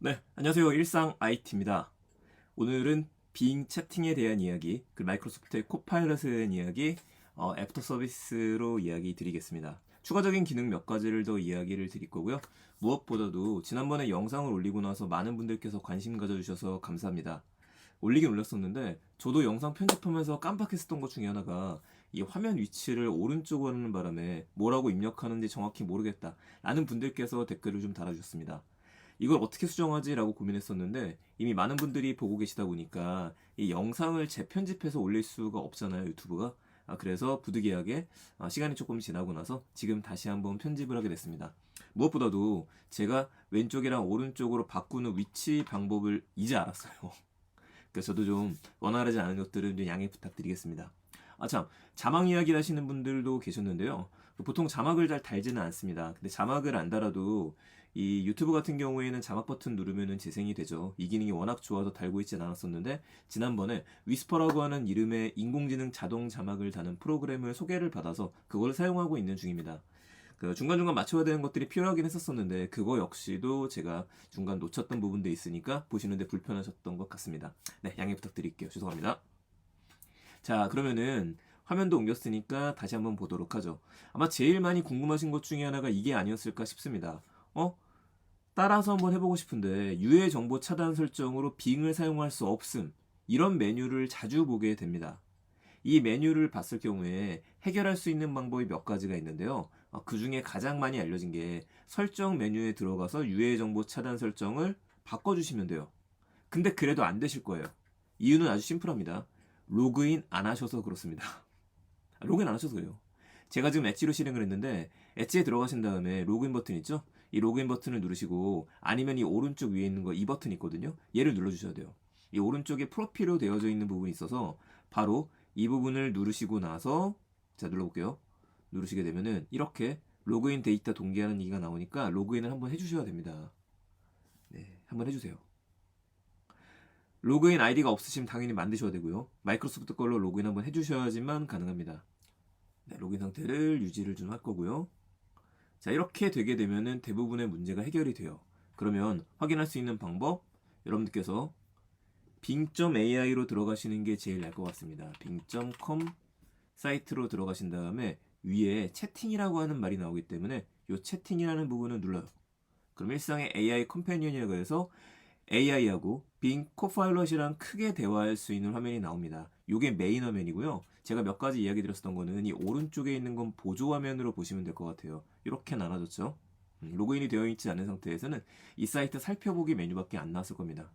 네, 안녕하세요. 일상 IT입니다. 오늘은 빙 채팅에 대한 이야기, 그 마이크로소프트의 코파일럿에 대한 이야기, 애프터 서비스로 이야기 드리겠습니다. 추가적인 기능 몇 가지를 더 이야기를 드릴 거고요. 무엇보다도 지난번에 영상을 올리고 나서 많은 분들께서 관심 가져주셔서 감사합니다. 올리긴 올렸었는데 저도 영상 편집하면서 깜빡했었던 것 중에 하나가 이 화면 위치를 오른쪽으로 하는 바람에 뭐라고 입력하는지 정확히 모르겠다 라는 분들께서 댓글을 좀 달아주셨습니다. 이걸 어떻게 수정하지라고 고민했었는데 이미 많은 분들이 보고 계시다 보니까 이 영상을 재편집해서 올릴 수가 없잖아요, 유튜브가. 그래서 부득이하게 시간이 조금 지나고 나서 지금 다시 한번 편집을 하게 됐습니다. 무엇보다도 제가 왼쪽이랑 오른쪽으로 바꾸는 위치 방법을 이제 알았어요. 그래서 저도 좀 원활하지 않은 것들은 좀 양해 부탁드리겠습니다. 참, 자막 이야기를 하시는 분들도 계셨는데요. 보통 자막을 잘 달지는 않습니다. 근데 자막을 안 달아도 이 유튜브 같은 경우에는 자막 버튼 누르면은 재생이 되죠. 이 기능이 워낙 좋아서 달고 있진 않았었는데 지난번에 위스퍼라고 하는 이름의 인공지능 자동 자막을 다는 프로그램을 소개를 받아서 그걸 사용하고 있는 중입니다. 그 중간중간 맞춰야 되는 것들이 필요하긴 했었었는데 그거 역시도 제가 중간 놓쳤던 부분도 있으니까 보시는데 불편하셨던 것 같습니다. 네, 양해 부탁드릴게요. 죄송합니다. 자, 그러면은 화면도 옮겼으니까 다시 한번 보도록 하죠. 아마 제일 많이 궁금하신 것 중에 하나가 이게 아니었을까 싶습니다. 따라서 한번 해보고 싶은데 유해 정보 차단 설정으로 빙을 사용할 수 없음. 이런 메뉴를 자주 보게 됩니다. 이 메뉴를 봤을 경우에 해결할 수 있는 방법이 몇 가지가 있는데요. 그 중에 가장 많이 알려진 게 설정 메뉴에 들어가서 유해 정보 차단 설정을 바꿔주시면 돼요. 근데 그래도 안 되실 거예요. 이유는 아주 심플합니다. 로그인 안 하셔서 그렇습니다. 로그인 안 하셔서 그래요. 제가 지금 엣지로 실행을 했는데 엣지에 들어가신 다음에 로그인 버튼 있죠? 이 로그인 버튼을 누르시고 아니면 이 오른쪽 위에 있는 거 이 버튼 있거든요. 얘를 눌러주셔야 돼요. 이 오른쪽에 프로필로 되어져 있는 부분이 있어서 바로 이 부분을 누르시고 나서 자 눌러볼게요. 누르시게 되면은 이렇게 로그인 데이터 동기화하는 얘기가 나오니까 로그인을 한번 해주셔야 됩니다. 네, 한번 해주세요. 로그인 아이디가 없으시면 당연히 만드셔야 되고요. 마이크로소프트 걸로 로그인 한번 해주셔야지만 가능합니다. 네, 로그인 상태를 유지를 좀 할 거고요. 자, 이렇게 되게 되면은 대부분의 문제가 해결이 돼요. 그러면 확인할 수 있는 방법, 여러분들께서 bing.ai로 들어가시는 게 제일 나을 것 같습니다. bing.com 사이트로 들어가신 다음에 위에 채팅이라고 하는 말이 나오기 때문에 이 채팅이라는 부분을 눌러요. 그럼 일상의 AI 컴패니언이라고 해서 AI하고 빙 코파일럿이랑 크게 대화할 수 있는 화면이 나옵니다. 이게 메인 화면이고요. 제가 몇 가지 이야기 드렸었던 거는 이 오른쪽에 있는 건 보조 화면으로 보시면 될 것 같아요. 이렇게 나눠졌죠. 로그인이 되어 있지 않은 상태에서는 이 사이트 살펴보기 메뉴밖에 안 나왔을 겁니다.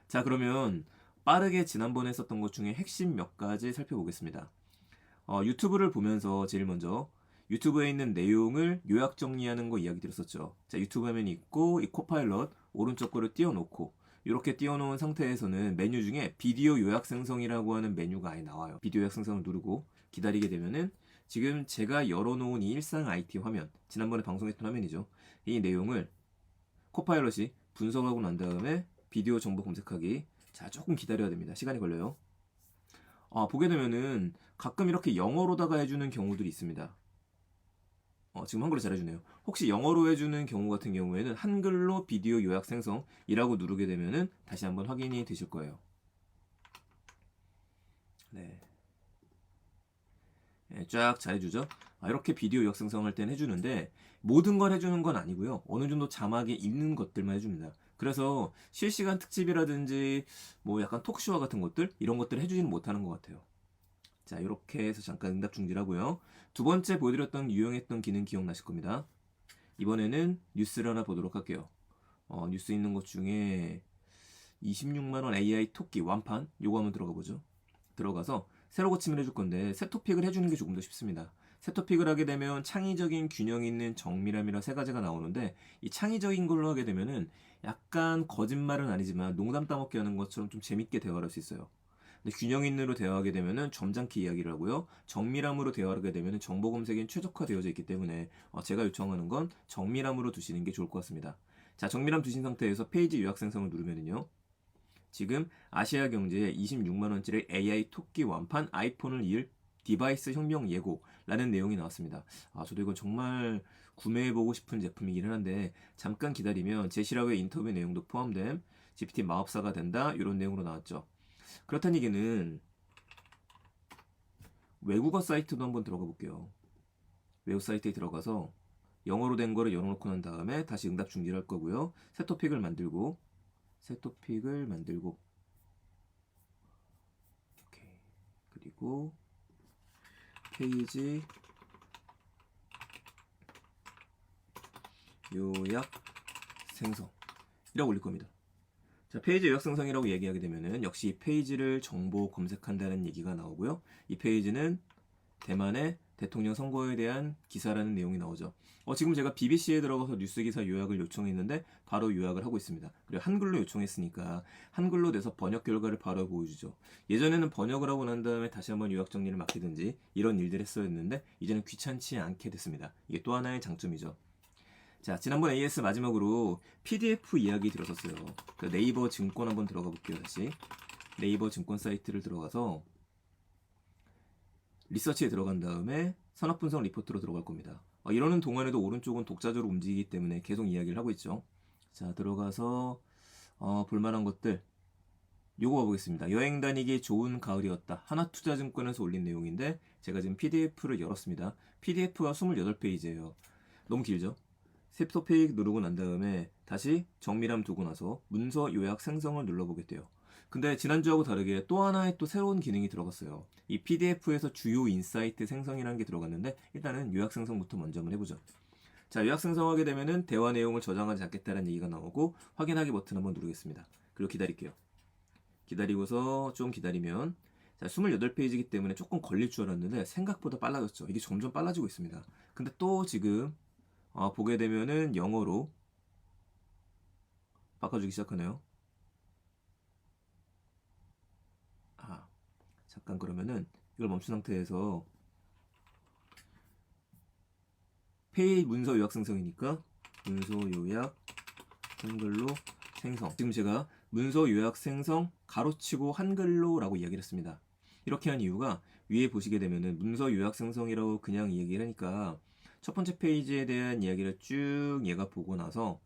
자, 그러면 빠르게 지난번에 했었던 것 중에 핵심 몇 가지 살펴보겠습니다. 유튜브를 보면서 제일 먼저 유튜브에 있는 내용을 요약 정리하는 거 이야기 드렸었죠. 자, 유튜브 화면이 있고 이 코파일럿 오른쪽 거를 띄워놓고 이렇게 띄워놓은 상태에서는 메뉴 중에 비디오 요약 생성이라고 하는 메뉴가 아예 나와요. 비디오 요약 생성을 누르고 기다리게 되면은 지금 제가 열어놓은 이 일상 IT 화면, 지난번에 방송했던 화면이죠. 이 내용을 코파일럿이 분석하고 난 다음에 비디오 정보 검색하기. 자, 조금 기다려야 됩니다. 시간이 걸려요. 보게 되면은 가끔 이렇게 영어로다가 해주는 경우들이 있습니다. 지금 한글로 잘해주네요. 혹시 영어로 해주는 경우 같은 경우에는 한글로 비디오 요약 생성이라고 누르게 되면은 다시 한번 확인이 되실 거예요. 네. 네, 쫙 잘해주죠. 이렇게 비디오 요약 생성할 때는 해주는데 모든 걸 해주는 건 아니고요. 어느 정도 자막이 있는 것들만 해줍니다. 그래서 실시간 특집이라든지 뭐 약간 톡쇼와 같은 것들 이런 것들을 해주지는 못하는 것 같아요. 자, 이렇게 해서 잠깐 응답 중지하고요. 두 번째 보여드렸던 유용했던 기능 기억나실 겁니다. 이번에는 뉴스를 하나 보도록 할게요. 뉴스 있는 것 중에 26만원 AI 토끼 완판 요거 한번 들어가 보죠. 들어가서 새로 고침을 해줄 건데 새 토픽을 해주는 게 조금 더 쉽습니다. 새 토픽을 하게 되면 창의적인 균형 있는 정밀함이라 세 가지가 나오는데 이 창의적인 걸로 하게 되면은 약간 거짓말은 아니지만 농담 따먹기 하는 것처럼 좀 재밌게 대화를 할 수 있어요. 근데 균형 있는으로 대화하게 되면은 점잖게 이야기를 하고요. 정밀함으로 대화하게 되면은 정보 검색엔 최적화되어져 있기 때문에 제가 요청하는 건 정밀함으로 두시는 게 좋을 것 같습니다. 자, 정밀함 두신 상태에서 페이지 요약 생성을 누르면은요. 지금 아시아 경제에 26만원짜리 AI 토끼 완판 아이폰을 이을 디바이스 혁명 예고 라는 내용이 나왔습니다. 저도 이건 정말 구매해보고 싶은 제품이긴 한데 잠깐 기다리면 제시라고의 인터뷰 내용도 포함된 GPT 마법사가 된다 이런 내용으로 나왔죠. 그렇다는 얘기는 외국어 사이트도 한번 들어가 볼게요. 외국 사이트에 들어가서 영어로 된 거를 열어놓고 난 다음에 다시 응답 중지를 할 거고요. 새 토픽을 만들고 오케이. 그리고 페이지 요약 생성이라고 올릴 겁니다. 자, 페이지 요약 생성이라고 얘기하게 되면은 역시 이 페이지를 정보 검색한다는 얘기가 나오고요. 이 페이지는 대만의 대통령 선거에 대한 기사라는 내용이 나오죠. 지금 제가 BBC에 들어가서 뉴스 기사 요약을 요청했는데 바로 요약을 하고 있습니다. 그리고 한글로 요청했으니까 한글로 돼서 번역 결과를 바로 보여주죠. 예전에는 번역을 하고 난 다음에 다시 한번 요약 정리를 맡기든지 이런 일들을 했었는데 이제는 귀찮지 않게 됐습니다. 이게 또 하나의 장점이죠. 자, 지난번 AS 마지막으로 PDF 이야기 들었었어요. 네이버 증권 한번 들어가 볼게요. 다시 네이버 증권 사이트를 들어가서 리서치에 들어간 다음에 산업분석 리포트로 들어갈 겁니다. 이러는 동안에도 오른쪽은 독자적으로 움직이기 때문에 계속 이야기를 하고 있죠. 자, 들어가서 볼만한 것들 요거 봐보겠습니다. 여행 다니기 좋은 가을이었다. 하나투자증권에서 올린 내용인데 제가 지금 PDF를 열었습니다. PDF가 28페이지예요. 너무 길죠? 셉토페이크 누르고 난 다음에 다시 정밀함 두고 나서 문서 요약 생성을 눌러보겠대요. 근데 지난주하고 다르게 또 하나의 또 새로운 기능이 들어갔어요. 이 PDF에서 주요 인사이트 생성이라는 게 들어갔는데 일단은 요약 생성부터 먼저 한번 해보죠. 자, 요약 생성하게 되면은 대화 내용을 저장하지 않겠다는 얘기가 나오고 확인하기 버튼 한번 누르겠습니다. 그리고 기다릴게요. 기다리고서 좀 기다리면 자, 28페이지이기 때문에 조금 걸릴 줄 알았는데 생각보다 빨라졌죠. 이게 점점 빨라지고 있습니다. 근데 또 지금 보게 되면은 영어로 바꿔주기 시작하네요. 잠깐 그러면은 이걸 멈춘 상태에서 페이지 문서 요약 생성이니까 문서 요약 한글로 생성. 지금 제가 문서 요약 생성 가로치고 한글로라고 이야기를 했습니다. 이렇게 한 이유가 위에 보시게 되면은 문서 요약 생성이라고 그냥 이야기를 하니까 첫 번째 페이지에 대한 이야기를 쭉 얘가 보고 나서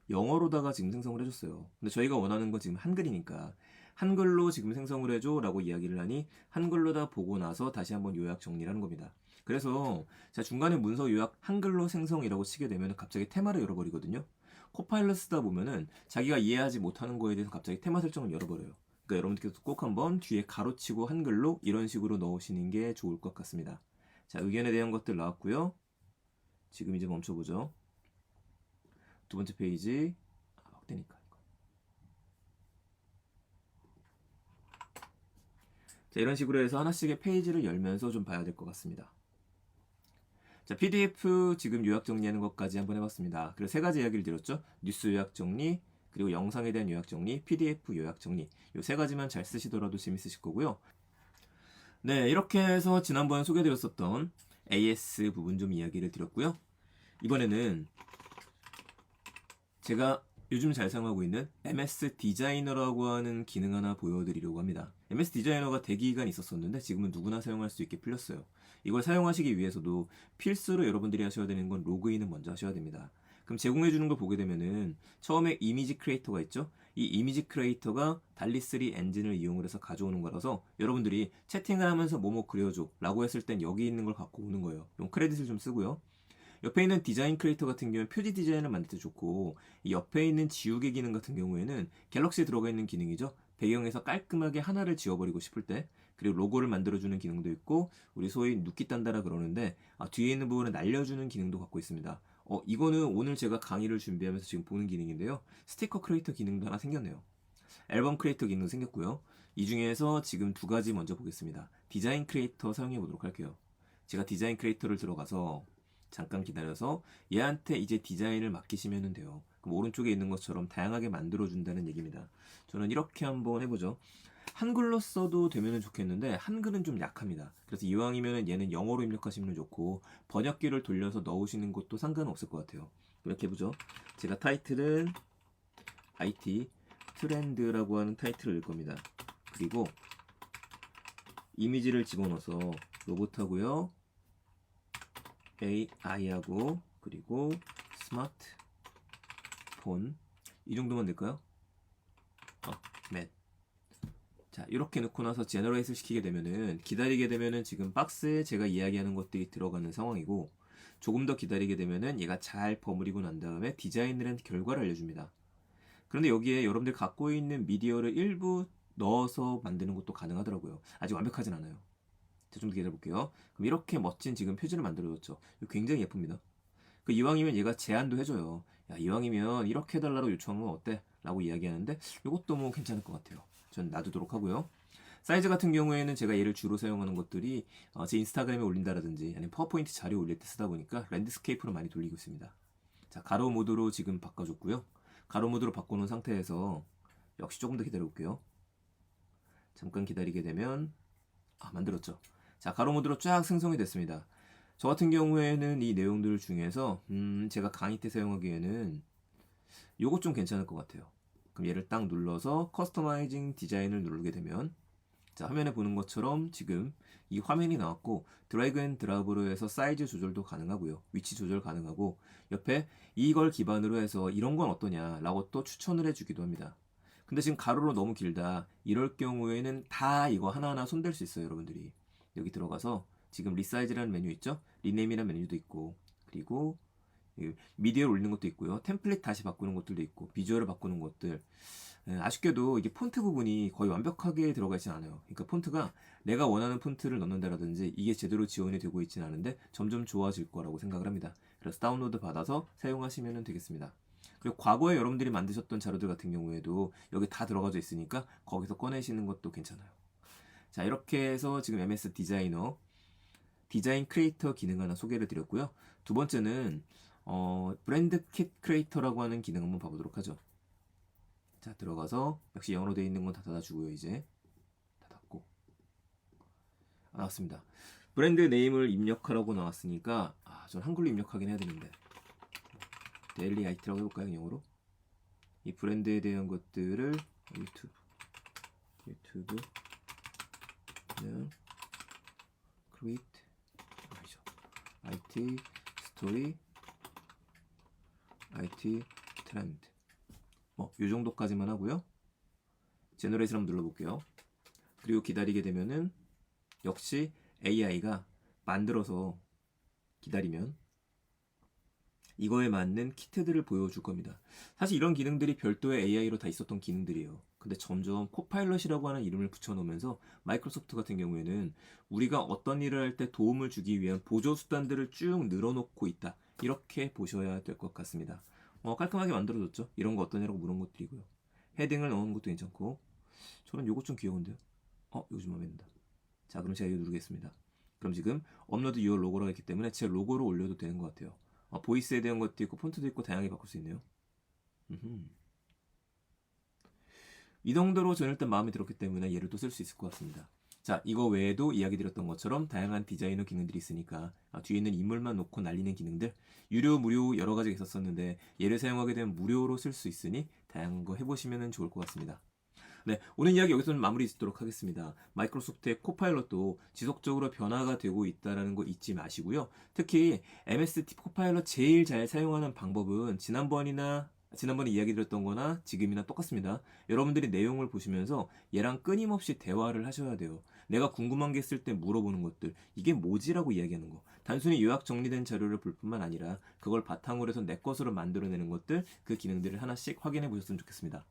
영어로다가 지금 생성을 해줬어요. 근데 저희가 원하는 건 지금 한글이니까 한글로 지금 생성을 해줘 라고 이야기를 하니 한글로다 보고 나서 다시 한번 요약 정리를 하는 겁니다. 그래서 제가 중간에 문서 요약 한글로 생성이라고 치게 되면 갑자기 테마를 열어버리거든요. 코파일럿 쓰다 보면은 자기가 이해하지 못하는 거에 대해서 갑자기 테마 설정을 열어버려요. 그러니까 여러분들께서 꼭 한번 뒤에 가로치고 한글로 이런 식으로 넣으시는 게 좋을 것 같습니다. 자, 의견에 대한 것들 나왔고요. 지금 이제 멈춰보죠. 두 번째 페이지 확대니까 자, 이런 식으로 해서 하나씩의 페이지를 열면서 좀 봐야 될 것 같습니다. 자, PDF 지금 요약 정리하는 것까지 한번 해봤습니다. 그래서 세 가지 이야기를 드렸죠. 뉴스 요약 정리, 그리고 영상에 대한 요약 정리, PDF 요약 정리. 이 세 가지만 잘 쓰시더라도 재밌으실 거고요. 네, 이렇게 해서 지난번에 소개드렸었던 AS 부분 좀 이야기를 드렸고요. 이번에는 제가 요즘 잘 사용하고 있는 MS 디자이너라고 하는 기능 하나 보여드리려고 합니다. MS 디자이너가 대기기간이 있었었는데 지금은 누구나 사용할 수 있게 풀렸어요. 이걸 사용하시기 위해서도 필수로 여러분들이 하셔야 되는 건 로그인을 먼저 하셔야 됩니다. 그럼 제공해주는 걸 보게 되면은 처음에 이미지 크리에이터가 있죠? 이 이미지 크리에이터가 달리3 엔진을 이용을 해서 가져오는 거라서 여러분들이 채팅을 하면서 뭐뭐 그려줘 라고 했을 땐 여기 있는 걸 갖고 오는 거예요. 용 크레딧을 좀 쓰고요. 옆에 있는 디자인 크리에이터 같은 경우는 표지 디자인을 만들 때 좋고 이 옆에 있는 지우개 기능 같은 경우에는 갤럭시에 들어가 있는 기능이죠. 배경에서 깔끔하게 하나를 지워버리고 싶을 때 그리고 로고를 만들어주는 기능도 있고 우리 소위 눕기 딴다라 그러는데 뒤에 있는 부분을 날려주는 기능도 갖고 있습니다. 이거는 오늘 제가 강의를 준비하면서 지금 보는 기능인데요. 스티커 크리에이터 기능도 하나 생겼네요. 앨범 크리에이터 기능도 생겼고요. 이 중에서 지금 두 가지 먼저 보겠습니다. 디자인 크리에이터 사용해 보도록 할게요. 제가 디자인 크리에이터를 들어가서 잠깐 기다려서 얘한테 이제 디자인을 맡기시면 돼요. 그럼 오른쪽에 있는 것처럼 다양하게 만들어준다는 얘기입니다. 저는 이렇게 한번 해보죠. 한글로 써도 되면 좋겠는데 한글은 좀 약합니다. 그래서 이왕이면 얘는 영어로 입력하시면 좋고 번역기를 돌려서 넣으시는 것도 상관없을 것 같아요. 이렇게 해보죠. 제가 타이틀은 IT 트렌드라고 하는 타이틀을 넣을 겁니다. 그리고 이미지를 집어넣어서 로봇하고요. AI하고 그리고 스마트폰 이 정도만 넣을까요? 맷. 자, 이렇게 넣고 나서 제너레이트를 시키게 되면은 기다리게 되면은 지금 박스에 제가 이야기하는 것들이 들어가는 상황이고 조금 더 기다리게 되면은 얘가 잘 버무리고 난 다음에 디자인을 한 결과를 알려줍니다. 그런데 여기에 여러분들 갖고 있는 미디어를 일부 넣어서 만드는 것도 가능하더라고요. 아직 완벽하진 않아요. 자, 좀 더 기다려볼게요. 그럼 이렇게 멋진 지금 표지를 만들어줬죠. 이거 굉장히 예쁩니다. 그 이왕이면 얘가 제안도 해줘요. 야, 이왕이면 이렇게 해달라고 요청한 건 어때? 라고 이야기하는데 이것도 뭐 괜찮을 것 같아요. 전 놔두도록 하고요. 사이즈 같은 경우에는 제가 얘를 주로 사용하는 것들이 제 인스타그램에 올린다라든지 아니면 파워포인트 자료 올릴 때 쓰다 보니까 랜드스케이프로 많이 돌리고 있습니다. 자, 가로 모드로 지금 바꿔줬고요. 가로 모드로 바꿔놓은 상태에서 역시 조금 더 기다려볼게요. 잠깐 기다리게 되면 만들었죠. 자, 가로 모드로 쫙 생성이 됐습니다. 저 같은 경우에는 이 내용들 중에서 제가 강의 때 사용하기에는 요것 좀 괜찮을 것 같아요. 그럼 얘를 딱 눌러서 커스터마이징 디자인을 누르게 되면 자, 화면에 보는 것처럼 지금 이 화면이 나왔고 드래그 앤 드랍으로 해서 사이즈 조절도 가능하고요. 위치 조절 가능하고 옆에 이걸 기반으로 해서 이런 건 어떠냐 라고 또 추천을 해주기도 합니다. 근데 지금 가로로 너무 길다 이럴 경우에는 다 이거 하나하나 손댈 수 있어요. 여러분들이 여기 들어가서 지금 리사이즈라는 메뉴 있죠? 리네임이라는 메뉴도 있고 그리고 미디어를 올리는 것도 있고요. 템플릿 다시 바꾸는 것들도 있고 비주얼을 바꾸는 것들 아쉽게도 이게 폰트 부분이 거의 완벽하게 들어가 있진 않아요. 그러니까 폰트가 내가 원하는 폰트를 넣는다라든지 이게 제대로 지원이 되고 있지는 않은데 점점 좋아질 거라고 생각을 합니다. 그래서 다운로드 받아서 사용하시면 되겠습니다. 그리고 과거에 여러분들이 만드셨던 자료들 같은 경우에도 여기 다 들어가져 있으니까 거기서 꺼내시는 것도 괜찮아요. 자, 이렇게 해서 지금 MS 디자이너 디자인 크리에이터 기능 하나 소개를 드렸고요. 두 번째는 브랜드 킷 크리에이터라고 하는 기능 한번 봐보도록 하죠. 자, 들어가서 역시 영어로 되어 있는 건 다 닫아주고요. 이제 다 닫고 나왔습니다. 브랜드 네임을 입력하라고 나왔으니까 전 한글로 입력하긴 해야 되는데 데일리 아이티라고 해볼까요? 영어로 이 브랜드에 대한 것들을 유튜브 그냥 크리에이트 아니죠. IT 스토리 IT 트렌드 이 정도까지만 하고요. 제너레이션 한번 눌러볼게요. 그리고 기다리게 되면은 역시 AI가 만들어서 기다리면 이거에 맞는 키트들을 보여줄 겁니다. 사실 이런 기능들이 별도의 AI로 다 있었던 기능들이에요. 근데 점점 코파일럿이라고 하는 이름을 붙여놓으면서 마이크로소프트 같은 경우에는 우리가 어떤 일을 할 때 도움을 주기 위한 보조 수단들을 쭉 늘어놓고 있다. 이렇게 보셔야 될 것 같습니다. 깔끔하게 만들어졌죠. 이런 거 어떠냐라고 물은 것들이고요. 헤딩을 넣은 것도 괜찮고 저는 요거 좀 귀여운데요. 이거 좀 마음에 든다. 자, 그럼 제가 이거 누르겠습니다. 그럼 지금 업로드 유어 로고라고 했기 때문에 제 로고로 올려도 되는 것 같아요. 보이스에 대한 것도 있고 폰트도 있고 다양하게 바꿀 수 있네요. 이 정도로 저는 일단 마음에 들었기 때문에 얘를 또 쓸 수 있을 것 같습니다. 자, 이거 외에도 이야기 드렸던 것처럼 다양한 디자이너 기능들이 있으니까 뒤에 있는 인물만 놓고 날리는 기능들 유료, 무료 여러 가지가 있었었는데 얘를 사용하게 되면 무료로 쓸 수 있으니 다양한 거 해보시면 좋을 것 같습니다. 네, 오늘 이야기 여기서 마무리 짓도록 하겠습니다. 마이크로소프트의 코파일럿도 지속적으로 변화가 되고 있다는 거 잊지 마시고요. 특히 MS 코파일럿 제일 잘 사용하는 방법은 지난번에 이야기 드렸던 거나 지금이나 똑같습니다. 여러분들이 내용을 보시면서 얘랑 끊임없이 대화를 하셔야 돼요. 내가 궁금한 게 있을 때 물어보는 것들, 이게 뭐지라고 이야기하는 거. 단순히 요약 정리된 자료를 볼 뿐만 아니라 그걸 바탕으로 해서 내 것으로 만들어내는 것들, 그 기능들을 하나씩 확인해 보셨으면 좋겠습니다.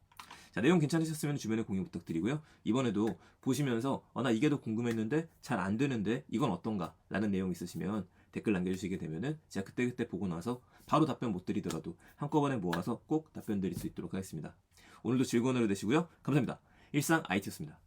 자, 내용 괜찮으셨으면 주변에 공유 부탁드리고요. 이번에도 보시면서 나 이게 더 궁금했는데 잘 안 되는데 이건 어떤가? 라는 내용 있으시면 댓글 남겨주시게 되면은 제가 그때그때 보고 나서 바로 답변 못 드리더라도 한꺼번에 모아서 꼭 답변 드릴 수 있도록 하겠습니다. 오늘도 즐거운 하루 되시고요. 감사합니다. 일상 IT였습니다.